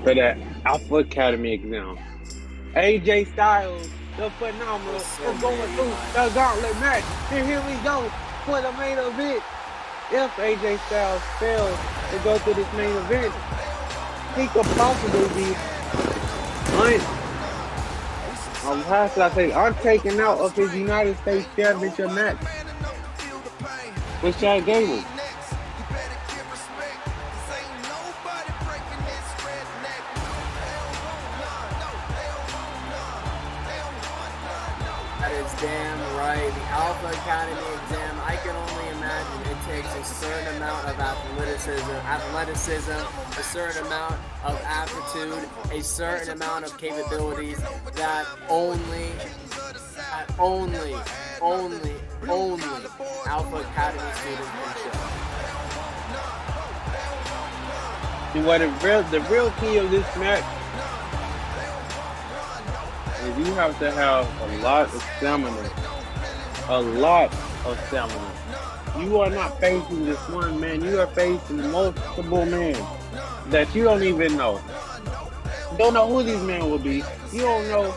for the Alpha Academy exam. AJ Styles, the phenomenal, Yes, sir, is going man. through the gauntlet match. And here we go for the main event. If AJ Styles fails to go through this main event, he could possibly be how should I say, taken out of his United States Championship match with Chad Gable. That is damn right. The Alpha Academy exam, I can only imagine it takes a certain amount of athleticism, a certain amount of aptitude, a certain amount of capabilities that only Alpha Academy students can show. And what the real key of this match is you have to have a lot of stamina. A lot of stamina. You are not facing just one man. You are facing multiple men that you don't even know. You don't know who these men will be. You don't know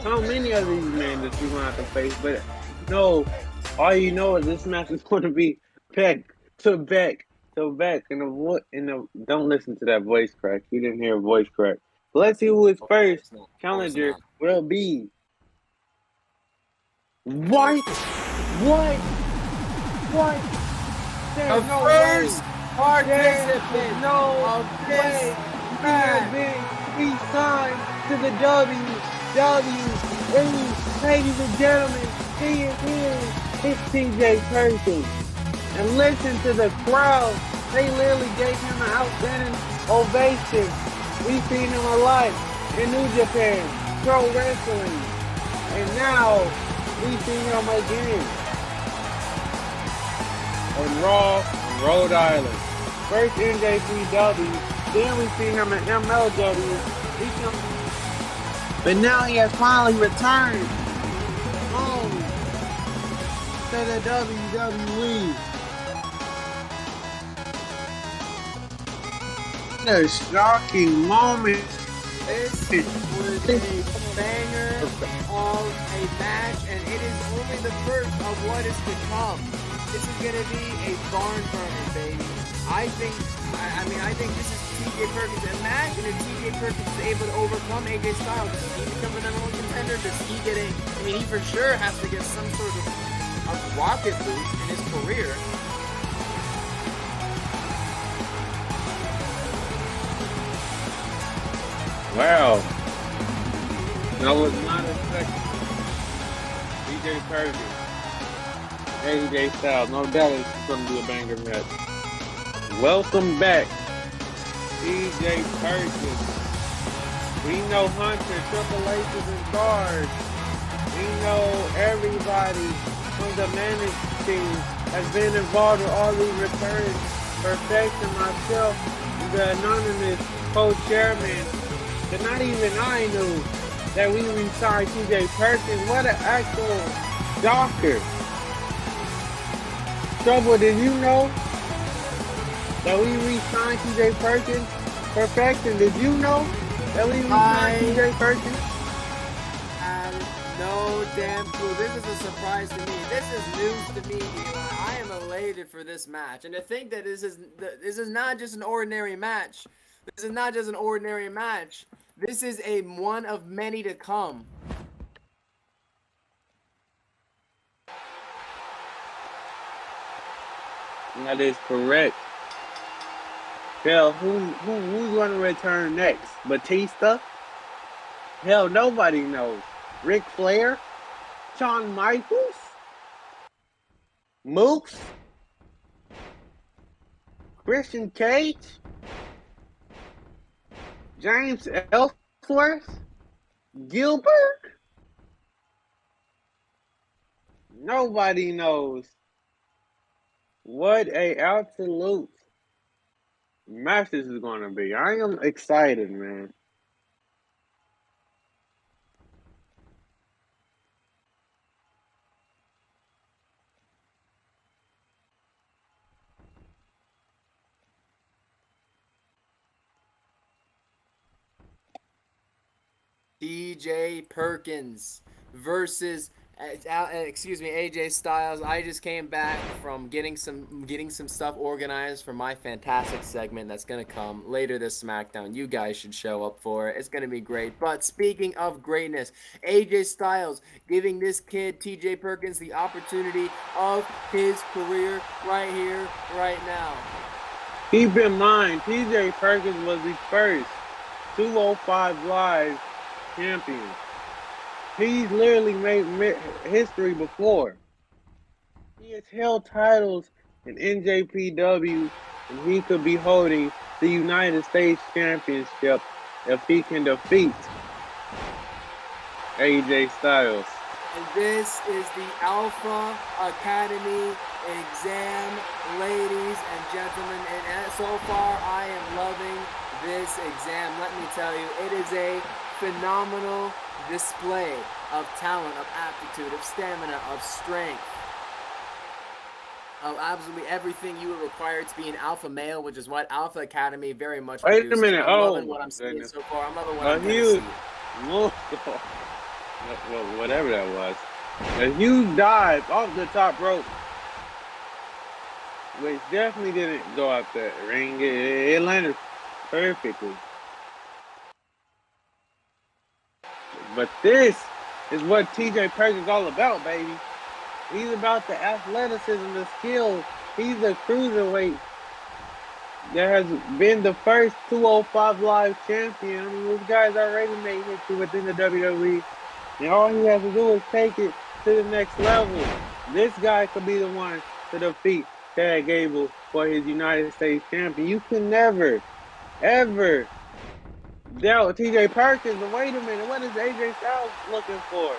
how many of these men that you're going to have to face. But no, all you know is this match is going to be back to back to back. Don't listen to that voice crack. You didn't hear a voice crack. Let's see who his first challenger will be. What? There's The no first way. participant No of way. this He has match. been re-signed to the WWE. Ladies and gentlemen, he is here. It's TJ Perkins. And listen to the crowd. They literally gave him an outstanding ovation. We've seen him a lot in New Japan, pro wrestling. And now we see him again on Raw in Rhode Island. First NJPW, then we see him at MLW. But now he has finally returned home to the WWE. A shocking moment. This was a banger of a match, and it is only the first of what is to come. This is going to be a barn burner, baby. I think this is TJ Perkins. Imagine if TJ Perkins is able to overcome AJ Styles. Does he become the number one contender? Does he get he for sure has to get some sort of a rocket boost in his career. Wow. I was not expecting TJ Perkins, AJ Styles. No doubt it's going to be a banger match. Welcome back, TJ Perkins. We know Hunter, Triple H is in charge. We know everybody from the management team has been involved with all these returns. Perfection, myself, the anonymous co-chairman. But not even I knew that we re-signed TJ Perkins. What an actual doctor. Trouble, did you know that we re-signed TJ Perkins? Perfection, did you know that we re-signed TJ Perkins? No damn clue. This is a surprise to me. This is news to me, Eli. I am elated for this match. And to think that this is not just an ordinary match. This is not just an ordinary match. This is a one of many to come. That is correct. Hell, who's going to return next? Batista? Hell, nobody knows. Ric Flair? Shawn Michaels? Moose? Christian Cage? James Ellsworth? Gilbert? Nobody knows. What a absolute match this is going to be. I am excited, man. TJ Perkins versus AJ Styles. I just came back from getting some stuff organized for my fantastic segment that's gonna come later this SmackDown. You guys should show up for it. It's gonna be great. But speaking of greatness, AJ Styles giving this kid TJ Perkins the opportunity of his career right here, right now. Keep in mind, TJ Perkins was the first 205 Live champion. He's literally made history before. He has held titles in NJPW, and he could be holding the United States Championship if he can defeat AJ Styles. And this is the Alpha Academy exam, ladies and gentlemen. And so far, I am loving this exam. Let me tell you, it is a phenomenal display of talent, of aptitude, of stamina, of strength, of absolutely everything you would require to be an alpha male, which is what Alpha Academy very much Wait produces. a minute. I'm loving what I'm seeing so far. I'm loving what I'm going to see. Whatever that was. A huge dive off the top rope, which definitely didn't go out the ring. It landed perfectly. But this is what TJ Perkins is all about, baby. He's about the athleticism, the skill. He's a cruiserweight that has been the first 205 Live champion. I mean, this guy's already made history within the WWE. And all he has to do is take it to the next level. This guy could be the one to defeat Chad Gable for his United States champion. You can never, ever doubt TJ Perkins. But wait a minute, what is AJ Styles looking for?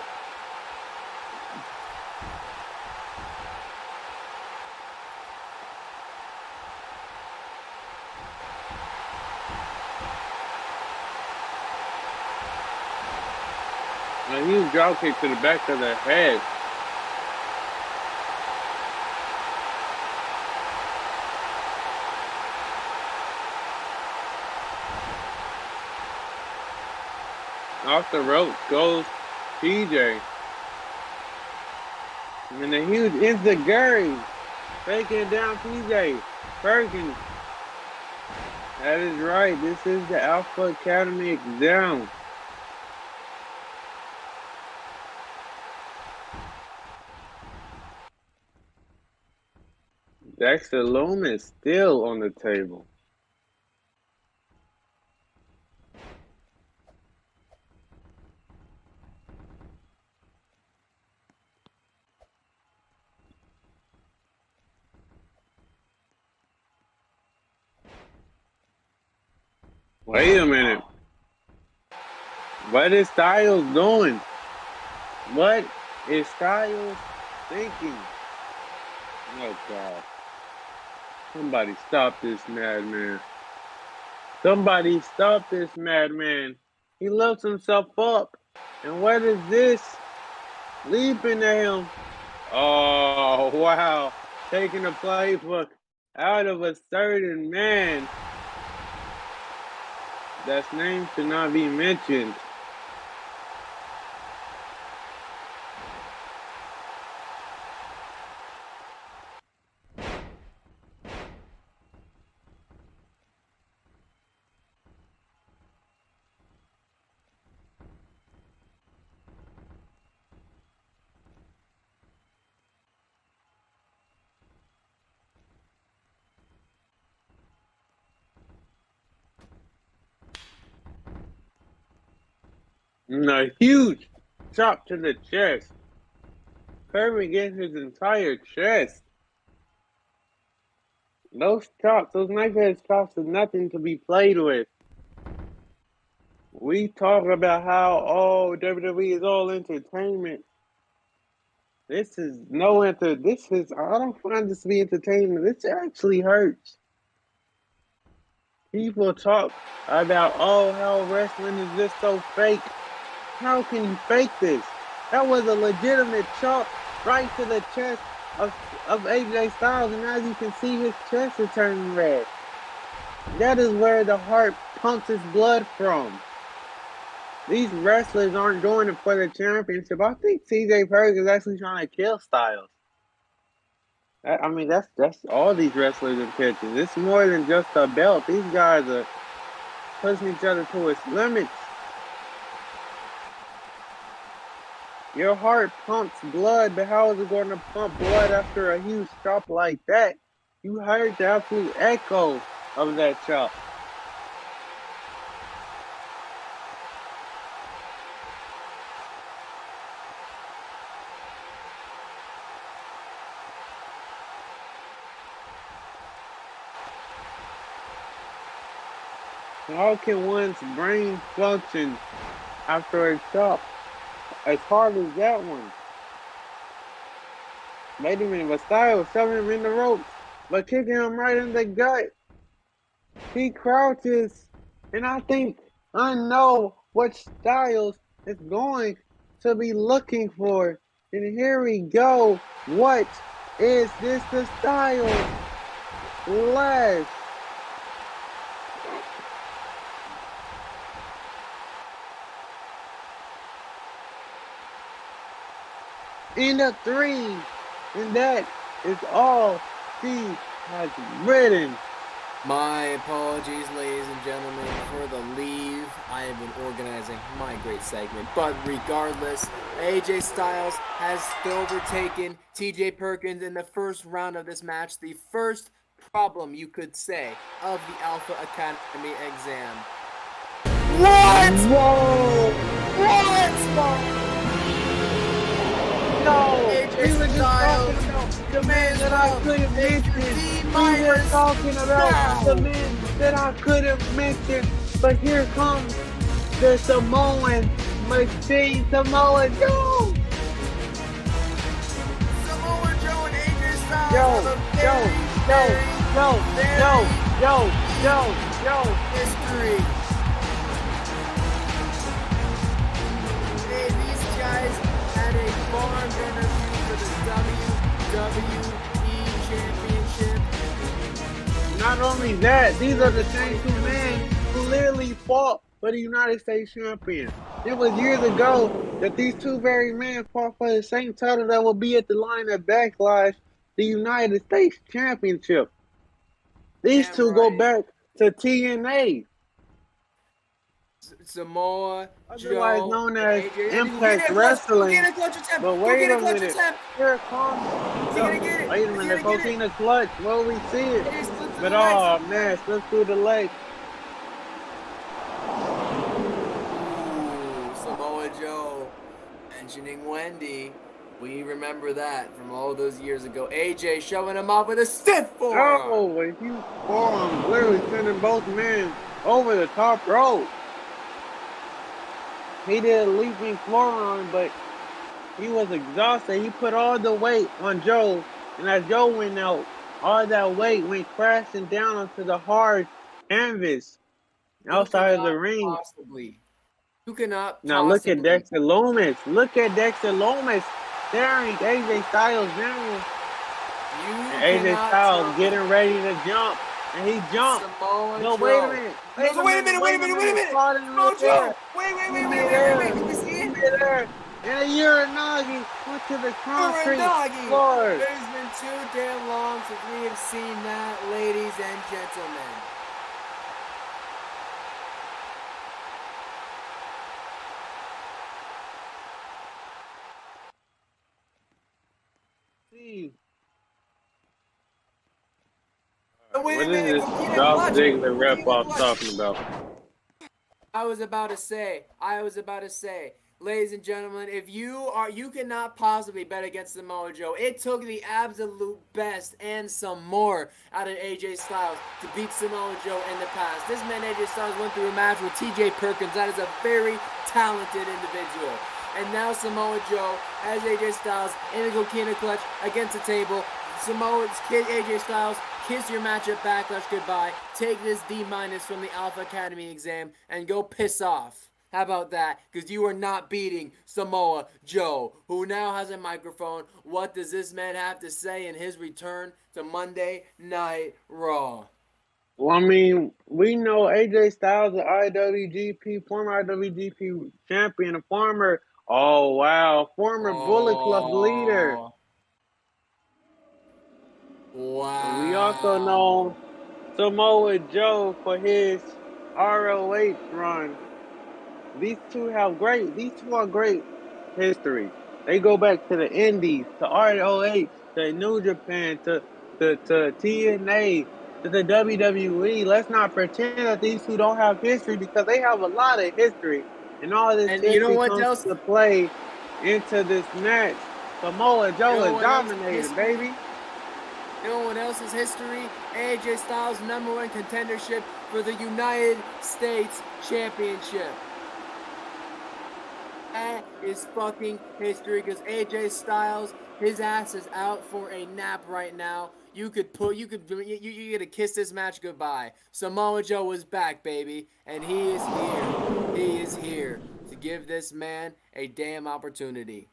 A huge drop kick to the back of the head. Off the rope goes TJ. And a huge enziguri taking down TJ Perkins. That is right. This is the Alpha Academy exam. Dexter Lumis still on the table. Wait a minute. What is Styles doing? What is Styles thinking? Oh, God. Somebody stop this madman. Somebody stop this madman. He lifts himself up. And what is this? Leaping at him. Oh, wow. Taking the playbook out of a certain man. That's name should not be mentioned. And a huge chop to the chest. Curving in his entire chest. Those chops, those knife edge chops are nothing to be played with. We talk about how, WWE is all entertainment. This is I don't find this to be entertainment. This actually hurts. People talk about, how wrestling is just so fake. How can you fake this? That was a legitimate chop right to the chest of AJ Styles, and as you can see, his chest is turning red. That is where the heart pumps its blood from. These wrestlers aren't doing it for the championship. I think TJ Perkins is actually trying to kill Styles. I mean, that's all these wrestlers and pitchers. It's more than just a belt. These guys are pushing each other to its limits. Your heart pumps blood, but how is it going to pump blood after a huge chop like that? You heard the absolute echo of that chop. How can one's brain function after a chop as hard as that one? Wait a minute, but Styles shoving him in the ropes, but kicking him right in the gut. He crouches, and I know what Styles is going to be looking for. And here we go. What is this? The Styles Lash. In a 3, and that is all she has written. My apologies, ladies and gentlemen, for the leave. I have been organizing my great segment. But regardless, AJ Styles has overtaken TJ Perkins in the first round of this match. The first problem, you could say, of the Alpha Academy exam. What? Whoa! What? No! AJ We were just Styles, talking about the man that I couldn't mention. We were talking about the man that I couldn't mention. But here comes the Samoan machine, Samoa Joe! Samoa Joe and AJ Styles Yo, history. Hey, these guys had a barn burner for the WWE Championship. Not only that, these are the same two men who literally fought for the United States champion. It was years ago that these two very men fought for the same title that will be at the line of Backlash, the United States Championship. These two go back to TNA. Samoa Otherwise Joe, known as AJ. Impact Wrestling. But wait a minute. Attempt. Here comes wait a minute, Cotina clutch. Will we see it? But oh man, slip through the leg. Samoa Joe mentioning Wendy. We remember that from all those years ago. AJ shoving him off with a stiff forearm. Oh, a huge forearm, literally sending both men over the top rope. He did a leaping forearm, but he was exhausted. He put all the weight on Joe, and as Joe went out, all that weight went crashing down onto the hard canvas outside of the ring. You cannot now look at Dexter Loomis. Look at Dexter Loomis staring AJ Styles down. AJ Styles getting ready to jump. And he jumped. No, wait a minute. Wait a minute. No, Joe. Wait. You see it? And a Uranagi went to the concrete floor. It has been too damn long since we have seen that, ladies and gentlemen. What is this Dolph Ziggler rep off talking about? I was about to say, ladies and gentlemen, if you cannot possibly bet against Samoa Joe. It took the absolute best and some more out of AJ Styles to beat Samoa Joe in the past. This man AJ Styles went through a match with TJ Perkins. That is a very talented individual. And now Samoa Joe has AJ Styles in a coquina clutch against the table. Samoa's kid AJ Styles, kiss your match at Backlash goodbye. Take this D- from the Alpha Academy exam and go piss off. How about that? Because you are not beating Samoa Joe, who now has a microphone. What does this man have to say in his return to Monday Night Raw? Well, I mean, we know AJ Styles, the IWGP, former IWGP champion, a former, oh wow, former Bullet Club leader. Oh, And we also wow. know Samoa Joe for his ROH run. These two are great history. They go back to the Indies, to ROH, to New Japan, to TNA, to the WWE. Let's not pretend that these two don't have history because they have a lot of history. And all this And you know history what comes else? to play into this match. Samoa You Joe know is what else is dominating, history? baby. You know what else is history? AJ Styles' #1 contendership for the United States Championship. That is fucking history because AJ Styles, his ass is out for a nap right now. You gotta kiss this match goodbye. Samoa Joe is back, baby, and he is here. He is here to give this man a damn opportunity.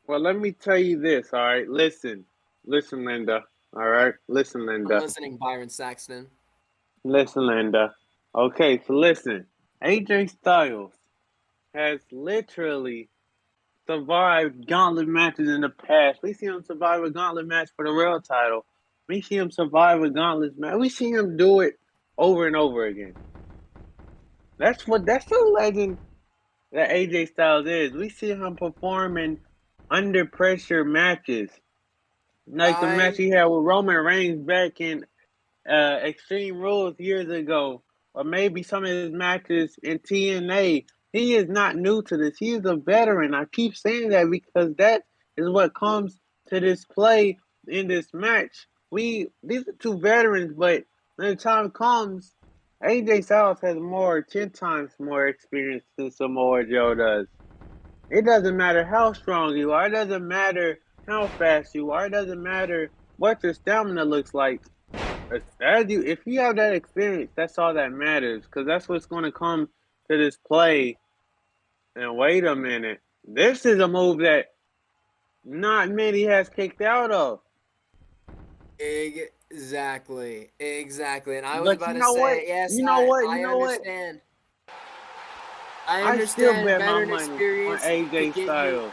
Well, let me tell you this, all right? Listen. Listen, Linda. All right? Listen, I'm Linda. listening, Byron Saxton. Listen, Linda. Okay, so listen. AJ Styles has literally survived gauntlet matches in the past. We see him survive a gauntlet match for the world title. We see him survive a gauntlet match. We see him do it over and over again. That's the legend that AJ Styles is. We see him performing under pressure matches. Like the match I he had with Roman Reigns back in Extreme Rules years ago, or maybe some of his matches in TNA. He is not new to this. He is a veteran. I keep saying that because that is what comes to display in this match. These are two veterans, but when the time comes, AJ Styles has 10 times more experience than Samoa Joe does. It doesn't matter how strong you are. It doesn't matter how fast you are. It doesn't matter what your stamina looks like. If you have that experience, that's all that matters because that's what's going to come to this play. And wait a minute, this is a move that not many has kicked out of. exactly. And I was But about you to know what? say, yes, You know what? You I know what? understand. I I still understand bet my veteran money on experience could AJ get you Styles.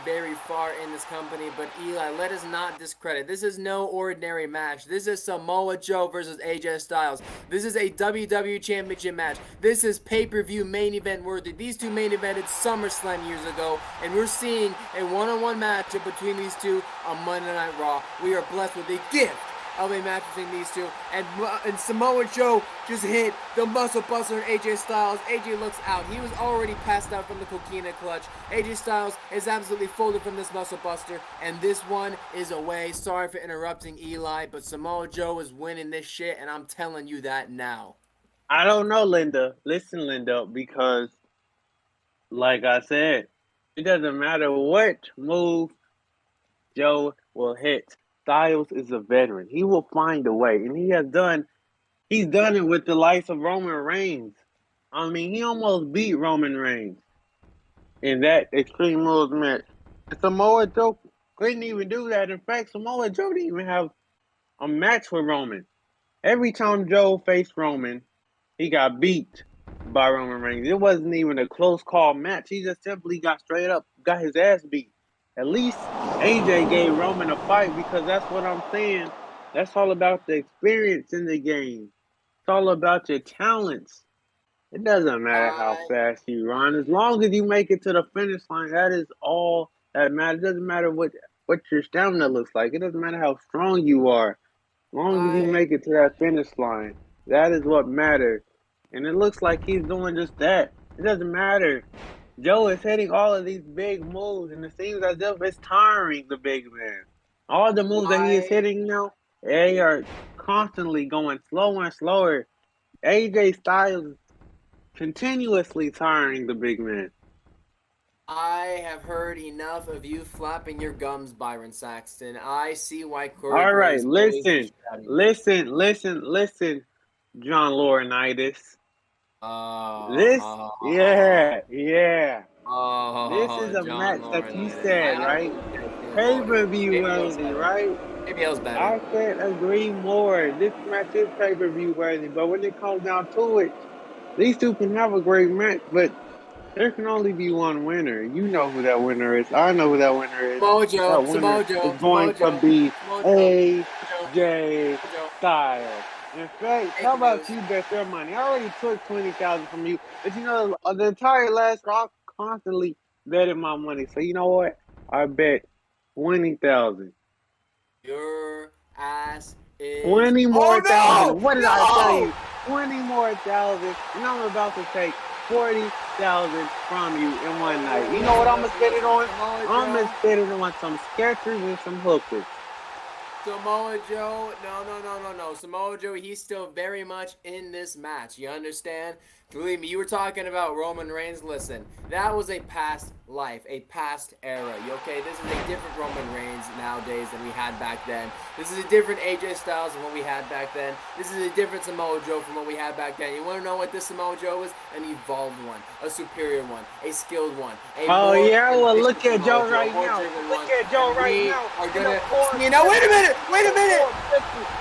very far in this company, but Eli, let us not discredit. This is no ordinary match. This is Samoa Joe versus AJ Styles. This is a WWE Championship match. This is pay-per-view main event worthy. These two main evented SummerSlam years ago, and we're seeing a one-on-one matchup between these two on Monday Night Raw. We are blessed with a gift of a match between these two, and Samoa Joe just hit the muscle buster on AJ Styles. AJ looks out. He was already passed out from the coquina clutch. AJ Styles is absolutely folded from this muscle buster, and this one is away. Sorry for interrupting, Eli, but Samoa Joe is winning this shit, and I'm telling you that now. I don't know, Linda. Listen, Linda, because like I said, it doesn't matter what move Joe will hit. Styles is a veteran. He will find a way, and he's done it with the likes of Roman Reigns. I mean, he almost beat Roman Reigns in that Extreme Rules match. And Samoa Joe couldn't even do that. In fact, Samoa Joe didn't even have a match with Roman. Every time Joe faced Roman, he got beat by Roman Reigns. It wasn't even a close call match. He just simply got his ass beat. At least AJ gave Roman a fight because that's what I'm saying. That's all about the experience in the game. It's all about your talents. It doesn't matter how I fast you run. As long as you make it to the finish line, that is all that matters. It doesn't matter what your stamina looks like. It doesn't matter how strong you are. As long as you I make it to that finish line, that is what matters. And it looks like he's doing just that. It doesn't matter. Joe is hitting all of these big moves, and it seems as if it's tiring the big man. All the moves that he is I hitting now, they are constantly going slower and slower. AJ Styles continuously tiring the big man. I have heard enough of you flapping your gums, Byron Saxton. I see why Corey All right, Graves bullies the listen, shit out of you. listen, John Laurinaitis. This, Oh, yeah. This is a John match that you Laurinaitis. said, I right? believe that pay-per-view JBL's worthy, better. right? JBL's better. I can't agree more. This match is pay-per-view worthy, but when it comes down to it, these two can have a great match, but there can only be one winner. You know who that winner is. I know who that winner is. That winner is going to be AJ Styles. In fact, how about you bet your money? I already took 20,000 from you, but you know the entire last round, I constantly betted my money. So you know what? I bet 20,000. Your ass is. 20 Oh more no! thousand. What did I tell No! you? 20 more thousand, and I'm about to take 40,000 from you in one night. You know what I'm gonna spend it on? I'm gonna spend it on some Skechers and some hookers. Samoa Joe, no. Samoa Joe, he's still very much in this match. You understand? Believe me, you were talking about Roman Reigns. Listen, that was a past life, a past era. You okay? This is a different Roman Reigns nowadays than we had back then. This is a different AJ Styles than what we had back then. This is a different Samoa Joe from what we had back then. You want to know what this Samoa Joe is? An evolved one, a superior one, a skilled one. Oh yeah, well look at Joe right now. Look at Joe right now. You know, wait a minute.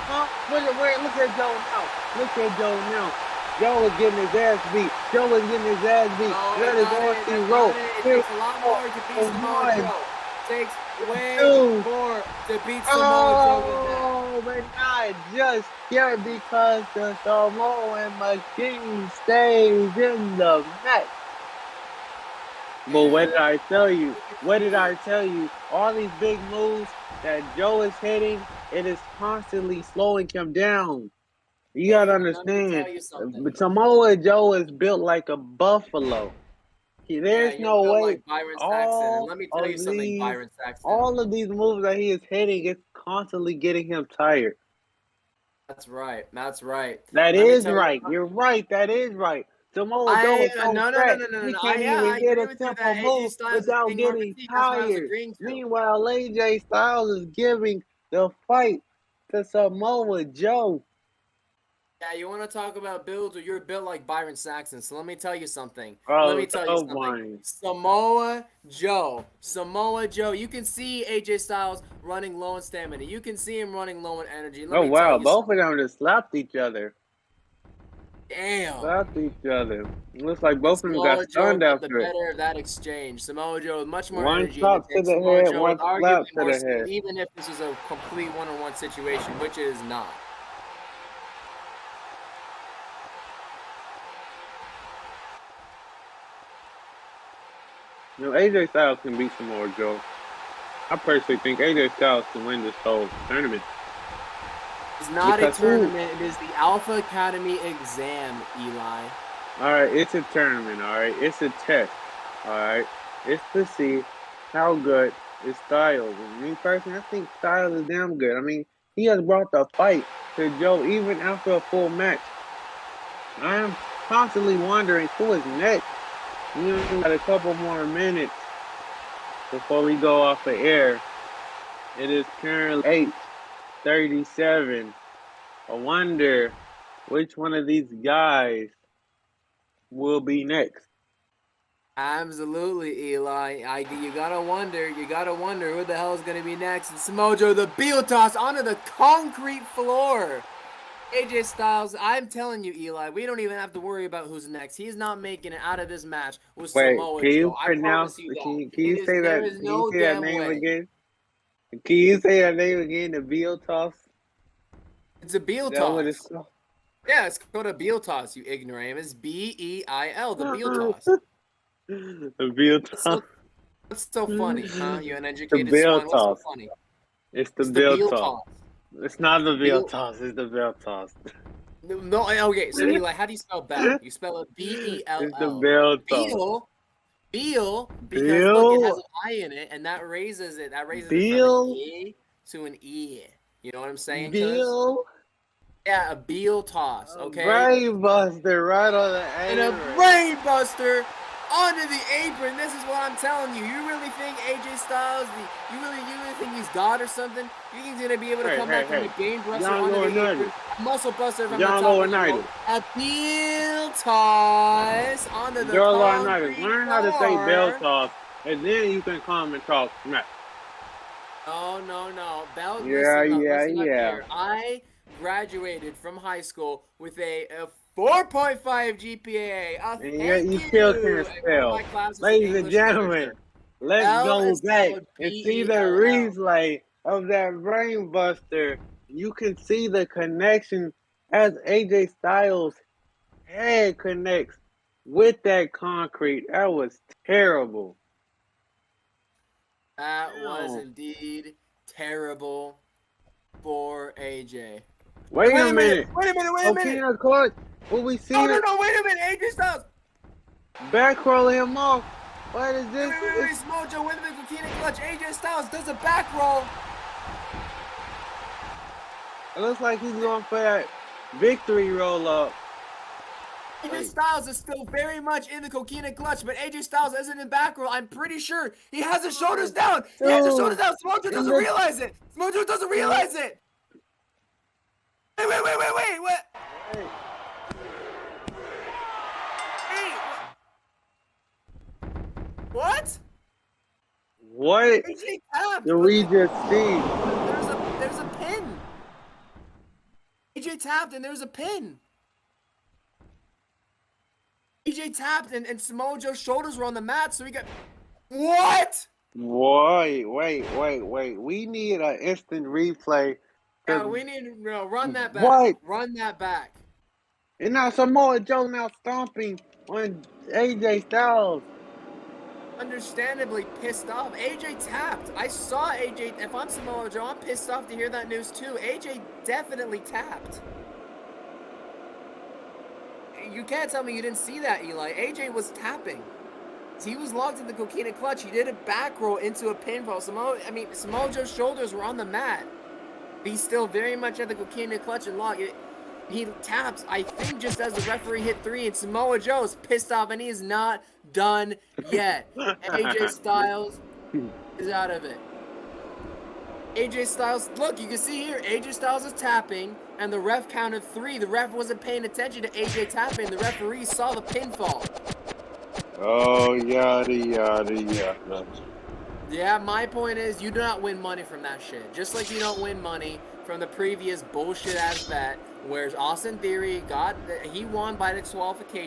Huh? Wait, look at Joe now. Look at Joe now. Joe was getting his ass beat. That is all he wrote. It takes a lot more to beat Samoa Joe. It takes way more to beat Samoa Joe than that. Oh, but not just yet because the Samoan machine stays in the match. But what did I tell you? All these big moves that Joe is hitting, it is constantly slowing him down. You gotta understand, but Samoa Joe is built like a buffalo. There's no way. Like Byron Saxton. Let me tell you something, Byron Saxton. All of these moves that he is hitting is constantly getting him tired. That's right. That is right. You're right. That is right. Samoa Joe is so fat, he can't even hit a simple move without getting tired. Meanwhile, AJ Styles is giving the fight to Samoa Joe. Yeah, you want to talk about builds, or you're built like Byron Saxton. So let me tell you something. Samoa Joe. You can see AJ Styles running low in stamina. You can see him running low in energy. Oh wow, both of them just slapped each other. Damn. Slapped each other. It looks like both of them got stunned after the better of that exchange. Samoa Joe with much more one energy. One chop to the head, one slap to the head. Even if this is a complete one-on-one situation, which it is not. You know, AJ Styles can beat Samoa Joe. I personally think AJ Styles can win this whole tournament. It's not a tournament. It is the Alpha Academy exam, Eli. All right, it's a tournament. All right, it's a test. All right, it's to see how good is Styles. And me personally, I think Styles is damn good. I mean, he has brought the fight to Joe even after a full match. I am constantly wondering who is next. We got a couple more minutes before we go off the air. It is currently 8:37. I wonder which one of these guys will be next. Absolutely, Eli. You gotta wonder who the hell is gonna be next. And Samoa Joe, the heel toss onto the concrete floor. AJ Styles, I'm telling you, Eli, we don't even have to worry about who's next. He's not making it out of this match with Samoa Joe. I promise you that. Can you say that name again? Can you say that name again? The heel toss. It's a heel toss. Yeah, it's called a heel toss. You ignoramus. B-E-I-L. The heel toss. The heel toss. What's so funny, huh? You uneducated swine. What's so funny? It's the heel toss. It's not the veal toss. It's the veal toss. No, okay. So Eli, how do you spell bell? You spell it B-E-L-L. It's the veal toss. Veal, because look, it has an I in it, and that raises it. That raises it from an E to an E. You know what I'm saying? Veal. Yeah, a veal toss. Okay. Brain buster right on the apron. And a brain buster onto the apron. This is what I'm telling you. You really think AJ Styles? You really think he's God or something? You think he's gonna be able to come back from the game wrestler onto the apron, muscle buster from the top of the rope, a heel toss onto the concrete Learn how to say bell toss, and then you can come and talk smack. Oh, no, no. Bell, Yeah, listen up, yeah, listen up yeah. here. I graduated from high school with a 4.5 GPA. And yet Thank you still you. can't And one of my spell. classes was Ladies and English gentlemen, literature. let's Bell go is back spelled and see the Bell. replay of that brain buster. You can see the connection as AJ Styles' head connects with that concrete. That was terrible. That was Damn. indeed terrible for AJ. Wait Wait a a minute, minute. wait a minute, wait a minute. Coquina Clutch. Will we No, see no, it? no, wait a minute. AJ Styles. Back rolling him off. What is Wait, this? wait, wait, wait. Smojo with the Coquina Clutch. AJ Styles does a back roll. It looks like he's going for that victory roll up. AJ Wait. Styles is still very much in the Coquina Clutch, but AJ Styles isn't in back roll. I'm pretty sure he has his shoulders down. He has his shoulders Dude, down. Smojo in doesn't the realize it. Smojo doesn't realize it. Wait, wait, wait, wait, wait. What? wait. Hey. What? What AJ tapped. did we just see? There's a pin. AJ tapped and there's a pin. AJ tapped and Samoa Joe's shoulders were on the mat, so he got. What? Wait. We need an instant replay. We need to run that back. What? Run that back. And now Samoa Joe now stomping on AJ Styles. Understandably pissed off. AJ tapped. I saw AJ. If I'm Samoa Joe, I'm pissed off to hear that news too. AJ definitely tapped. You can't tell me you didn't see that, Eli. AJ was tapping. He was locked in the Coquina Clutch. He did a back roll into a pinfall. Samoa Joe's shoulders were on the mat. He's still very much at the Coquina Clutch and lock. He taps, I think, just as the referee hit 3, and Samoa Joe's pissed off, and he is not done yet. AJ Styles is out of it. AJ Styles, look, you can see here, AJ Styles is tapping, and the ref counted 3. The ref wasn't paying attention to AJ tapping. The referee saw the pinfall. Oh, yada. Yeah, my point is, you do not win money from that shit. Just like you don't win money from the previous bullshit-ass bet, where Austin Theory he won by disqualification.